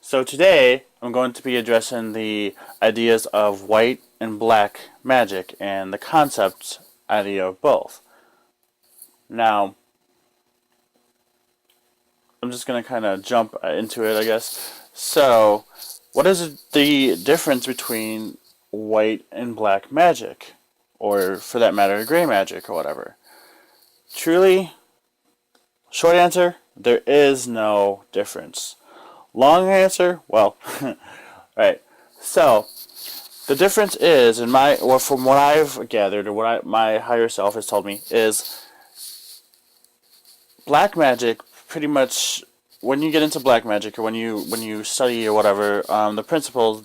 So today I'm going to be addressing the ideas of white and black magic and the concept idea of both. Now, I'm just going to kind of jump into it, I guess. So, what is the difference between white and black magic? Or, for that matter, gray magic or whatever? Truly, short answer, there is no difference. Long answer, well, right. So, the difference is, from what I've gathered, or my higher self has told me, is black magic pretty much, when you get into black magic, or when you study or whatever, the principles,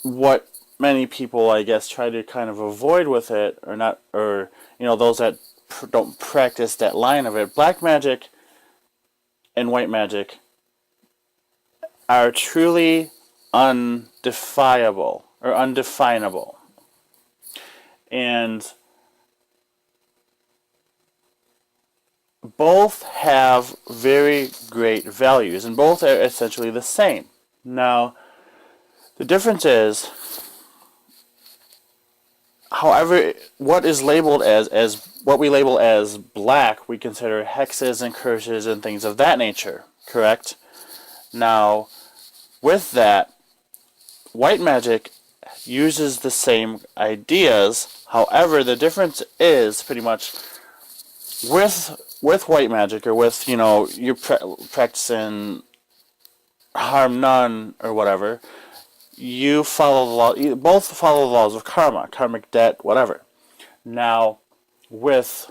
what many people, I guess, try to kind of avoid with it, or not, or, those that don't practice that line of it, black magic and white magic are truly undefinable, or undefinable. And both have very great values, and both are essentially the same. Now, the difference is, however, what is labeled as what we label as black, we consider hexes and curses and things of that nature, correct? Now, with that, white magic uses the same ideas. However, the difference is pretty much with white magic, or with, you're practicing harm none or whatever, you follow the law. You both follow the laws of karma, karmic debt, whatever. Now, with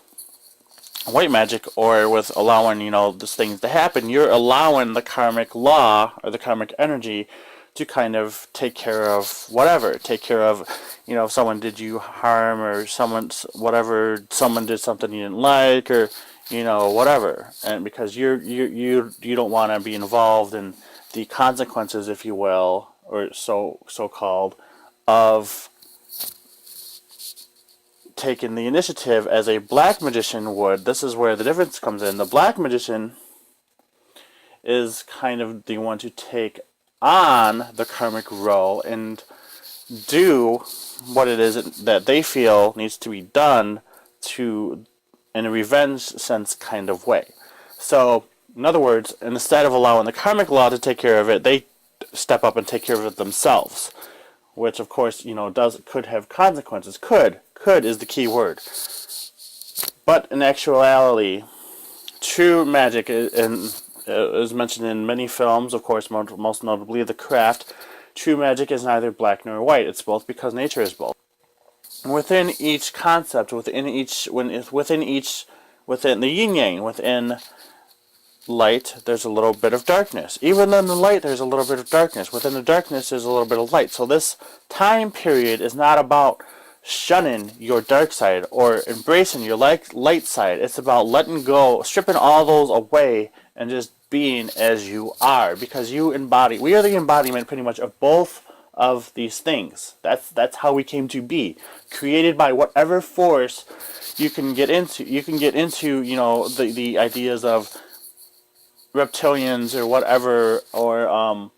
white magic, or with allowing, these things to happen, you're allowing the karmic law, or the karmic energy, to kind of take care of whatever. Take care of, if someone did you harm, or someone did something you didn't like, or, whatever. And because you don't want to be involved in the consequences, if you will, or so-called, of taking the initiative as a black magician would. This is where the difference comes in. The black magician is kind of the one to take on the karmic role and do what it is that they feel needs to be done in a revenge sense kind of way. So, in other words, instead of allowing the karmic law to take care of it, they step up and take care of it themselves, which of course, could have consequences. Could is the key word. But in actuality, true magic, is mentioned in many films, of course, most notably The Craft. True magic is neither black nor white. It's both, because nature is both. Within each concept, within the yin-yang, within light, there's a little bit of darkness. Even in the light, there's a little bit of darkness. Within the darkness, there's a little bit of light. So this time period is not about shunning your dark side or embracing your light side. It's about letting go, stripping all those away, and just being as you are. Because we are the embodiment pretty much of both of these things. That's how we came to be. Created by whatever force you can get into. You can get into, the ideas of reptilians or whatever, or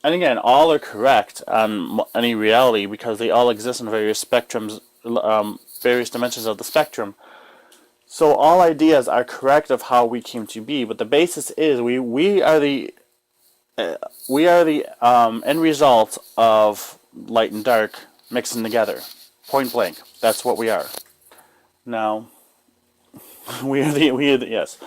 and again, all are correct on any reality, because they all exist in various spectrums, various dimensions of the spectrum. So all ideas are correct of how we came to be, but the basis is we are the end result of light and dark mixing together. Point blank. That's what we are. Now, we are the yes.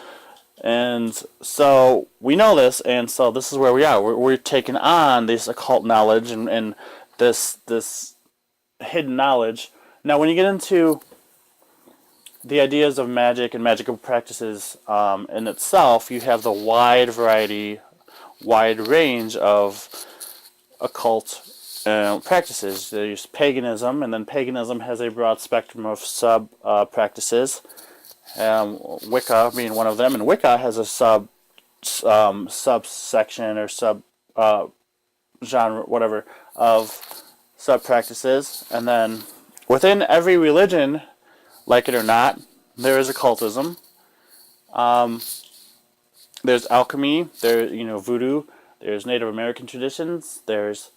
And so we know this, and so this is where we are. We're taking on this occult knowledge and this hidden knowledge. Now, when you get into the ideas of magic and magical practices in itself, you have the wide range of occult practices. There's paganism, and then paganism has a broad spectrum of sub practices. Wicca being one of them, and Wicca has a subsection or sub genre, whatever, of sub practices. And then within every religion, like it or not, there is occultism. There's alchemy, there's, voodoo, there's Native American traditions, there's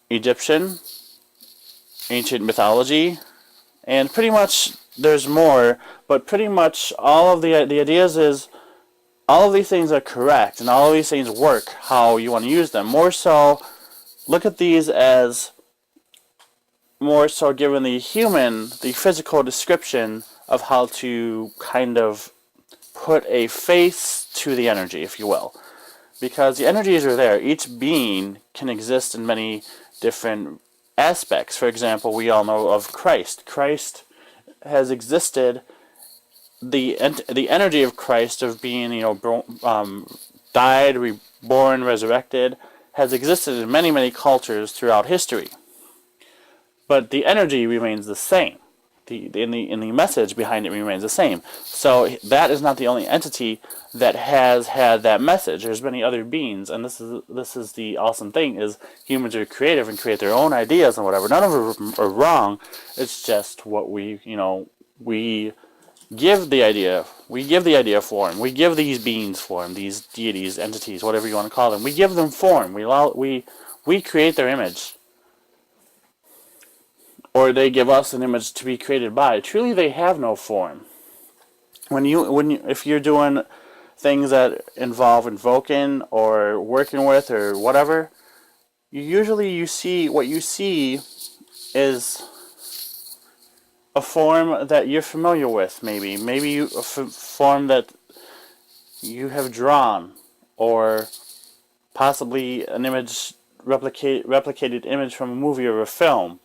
Egyptian, ancient mythology, and pretty much there's more, but pretty much all of the ideas is all of these things are correct, and all of these things work how you want to use them. More so, look at these as more so given the physical description of how to kind of put a face to the energy, if you will. Because the energies are there. Each being can exist in many different aspects. For example, we all know of Christ. Christ has existed. The energy of Christ of being, died, reborn, resurrected, has existed in many, many cultures throughout history. But the energy remains the same. The message behind it remains the same. So that is not the only entity that has had that message. There's many other beings, and this is the awesome thing, is humans are creative and create their own ideas and whatever. None of them are wrong. It's just what we give the idea form. We give these beings form, these deities, entities, whatever you want to call them. We give them form. We create their image. Or they give us an image to be created by. Truly, they have no form. If you're doing things that involve invoking or working with or whatever, you see what you see is a form that you're familiar with. Maybe a form that you have drawn, or possibly an image replicated image from a movie or a film.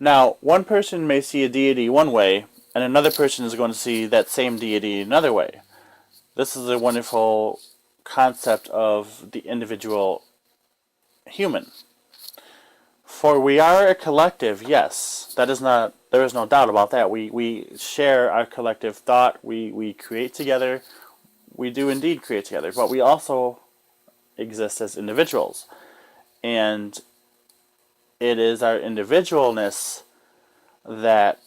Now, one person may see a deity one way, and another person is going to see that same deity another way. This is a wonderful concept of the individual human. For we are a collective, yes. There is no doubt about that. We share our collective thought, we create together, we do indeed create together, but we also exist as individuals. And it is our individualness that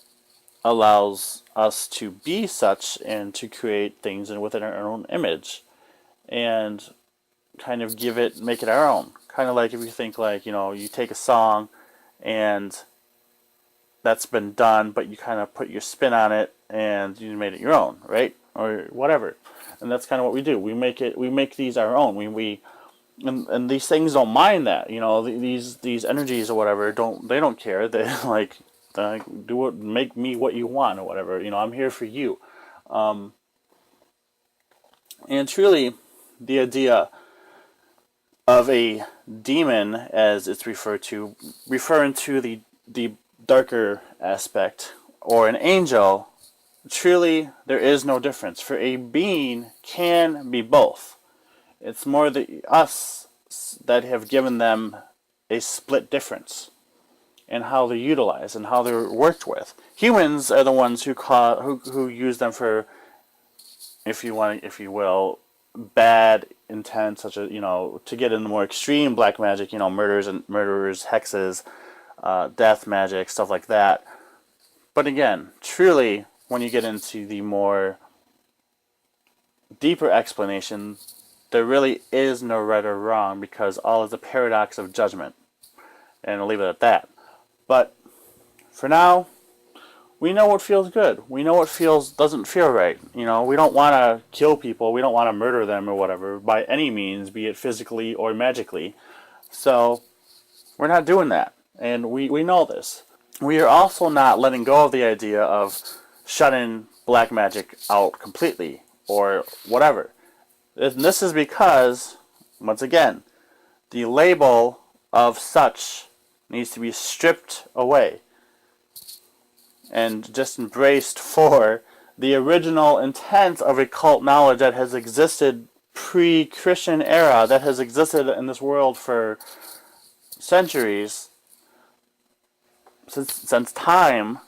allows us to be such and to create things within our own image and kind of make it our own. Kind of like if you think you take a song and that's been done, but you kind of put your spin on it and you made it your own, right? Or whatever. And that's kind of what we do. We make these our own. And these things don't mind that, these energies or whatever they don't care. They make me what you want or whatever. I'm here for you. And truly, the idea of a demon, as it's referring to the darker aspect, or an angel, truly there is no difference. For a being can be both. It's more us that have given them a split difference in how they're utilized and how they're worked with. Humans are the ones who use them for, if you will, bad intent, such as to get into more extreme black magic, murderers, hexes, death magic, stuff like that. But again, truly, when you get into the more deeper explanation, there really is no right or wrong, because all is a paradox of judgment. And I'll leave it at that. But for now, we know what feels good. We know what doesn't feel right. We don't want to kill people. We don't want to murder them or whatever by any means, be it physically or magically. So we're not doing that. And we know this. We are also not letting go of the idea of shutting black magic out completely or whatever. And this is because, once again, the label of such needs to be stripped away and just embraced for the original intent of occult knowledge that has existed pre-Christian era, that has existed in this world for centuries, since time.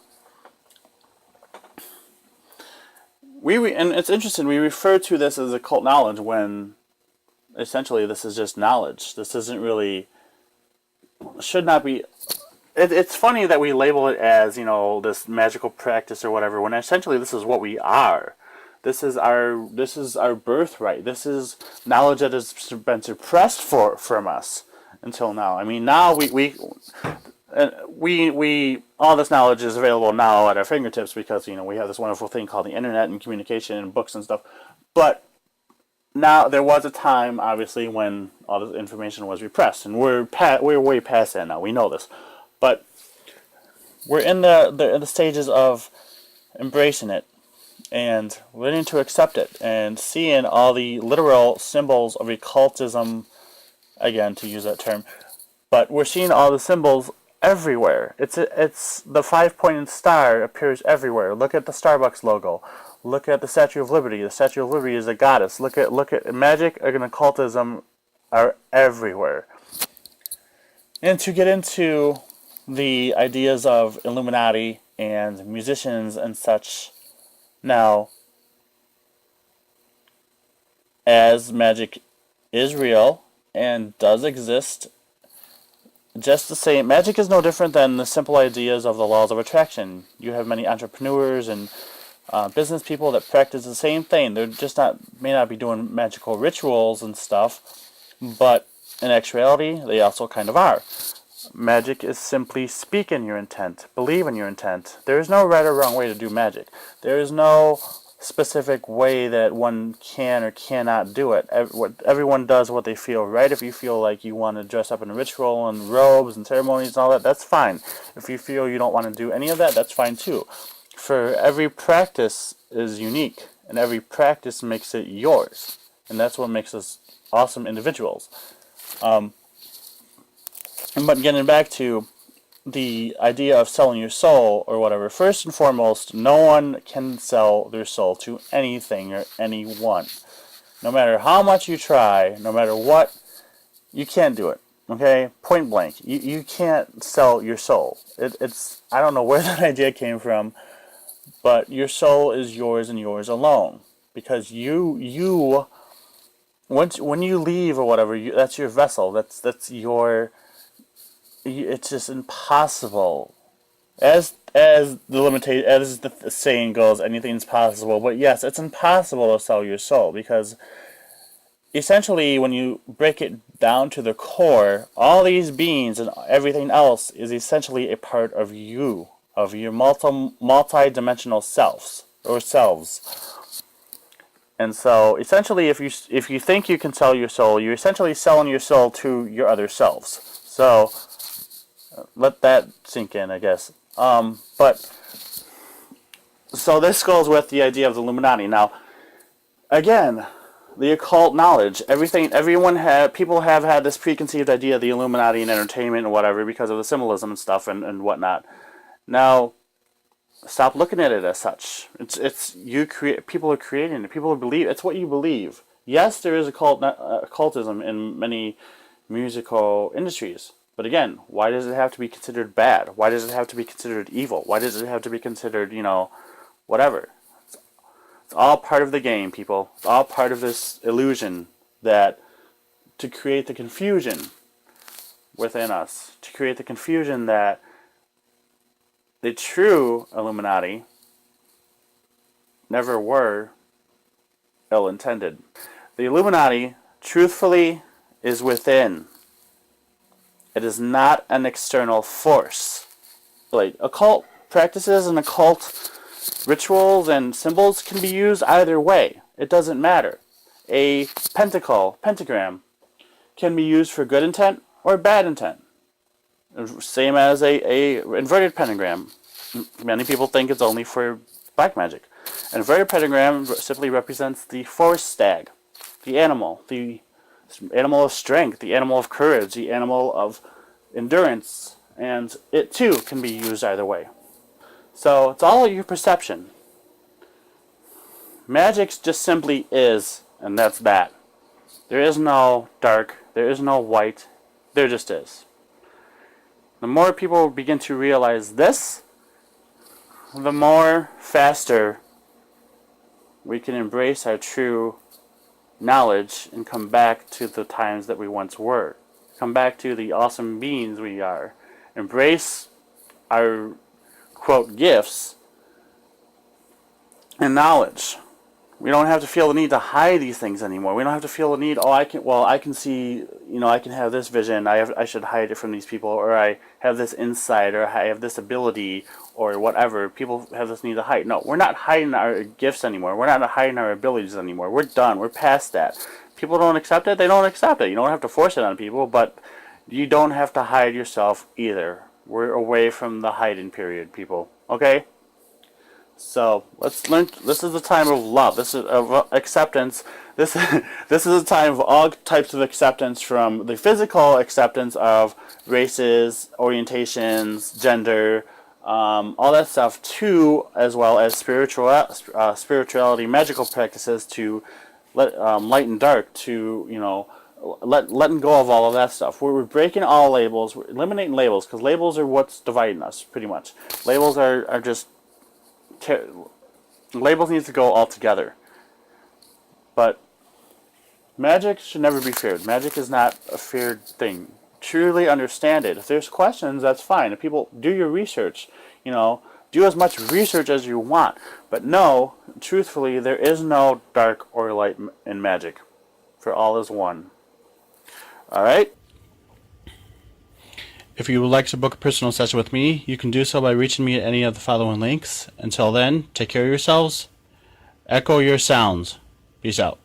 And it's interesting, we refer to this as occult knowledge when essentially this is just knowledge. This isn't really, should not be, it's funny that we label it as, this magical practice or whatever, when essentially this is what we are. This is our birthright. This is knowledge that has been suppressed from us until now. I mean, now we all this knowledge is available now at our fingertips because we have this wonderful thing called the internet and communication and books and stuff. But now there was a time, obviously, when all this information was repressed, and we're way past that now. We know this, but we're in the stages of embracing it and learning to accept it and seeing all the literal symbols of occultism, again, to use that term. But we're seeing all the symbols everywhere. It's the 5-pointed star appears everywhere. Look at the Starbucks logo. Look at the Statue of Liberty. The Statue of Liberty is a goddess. Look at magic and occultism are everywhere. And to get into the ideas of Illuminati and musicians and such, now, as magic is real and does exist, just the same, magic is no different than the simple ideas of the laws of attraction. You have many entrepreneurs and business people that practice the same thing. They're just may not be doing magical rituals and stuff, but in actuality, they also kind of are. Magic is simply speak in your intent, believe in your intent. There is no right or wrong way to do magic. There is no specific way that one can or cannot do it. Everyone does what they feel right. If you feel like you want to dress up in a ritual and robes and ceremonies and all that, that's fine. If you feel you don't want to do any of that, that's fine too. For every practice is unique, and every practice makes it yours. And that's what makes us awesome individuals. But getting back to the idea of selling your soul or whatever, first and foremost, no one can sell their soul to anything or anyone. No matter how much you try, no matter what, you can't do it. Okay? Point blank. You can't sell your soul. It's I don't know where that idea came from, but your soul is yours and yours alone. Because when you leave or whatever, that's your vessel. That's your. It's just impossible. As the saying goes, anything's possible. But yes, it's impossible to sell your soul because essentially, when you break it down to the core, all these beings and everything else is essentially a part of you, of your multi-dimensional selves. And so, essentially, if you think you can sell your soul, you're essentially selling your soul to your other selves. So let that sink in, I guess. But so this goes with the idea of the Illuminati. Now, again, the occult knowledge, people have had this preconceived idea of the Illuminati and entertainment and whatever because of the symbolism and stuff and whatnot. Now, stop looking at it as such. People are creating it. People believe it's what you believe. Yes, there is occultism in many musical industries. But again, why does it have to be considered bad? Why does it have to be considered evil? Why does it have to be considered, whatever? It's all part of the game, people. It's all part of this illusion to create the confusion within us. To create the confusion that the true Illuminati never were ill-intended. The Illuminati, truthfully, is within. It is not an external force. Like, occult practices and occult rituals and symbols can be used either way. It doesn't matter. A pentagram, can be used for good intent or bad intent. Same as a inverted pentagram. Many people think it's only for black magic. An inverted pentagram simply represents the forest stag, the animal of strength, the animal of courage, the animal of endurance, and it too can be used either way. So it's all your perception. Magic just simply is, and that's that. There is no dark, there is no white, there just is. The more people begin to realize this, the more faster we can embrace our true knowledge and come back to the times that we once were. Come back to the awesome beings we are. Embrace our, quote, gifts and knowledge. We don't have to feel the need to hide these things anymore. We don't have to feel the need, oh, I can see, I can have this vision. I should hide it from these people, or I have this insight, or I have this ability, or whatever. People have this need to hide. No, we're not hiding our gifts anymore. We're not hiding our abilities anymore. We're done. We're past that. People don't accept it. They don't accept it. You don't have to force it on people, but you don't have to hide yourself either. We're away from the hiding period, people. Okay? So let's learn. This is a time of love. This is of acceptance. This is a time of all types of acceptance, from the physical acceptance of races, orientations, gender, all that stuff, to as well as spirituality, magical practices, to light and dark, to letting go of all of that stuff. We're breaking all labels. We're eliminating labels, because labels are what's dividing us, pretty much. Labels are just labels need to go all together. But magic should never be feared. Magic is not a feared thing. Truly understand it. If there's questions, that's fine. If people do your research, do as much research as you want. But no, truthfully, there is no dark or light in magic. For all is one. Alright? If you would like to book a personal session with me, you can do so by reaching me at any of the following links. Until then, take care of yourselves. Echo your sounds. Peace out.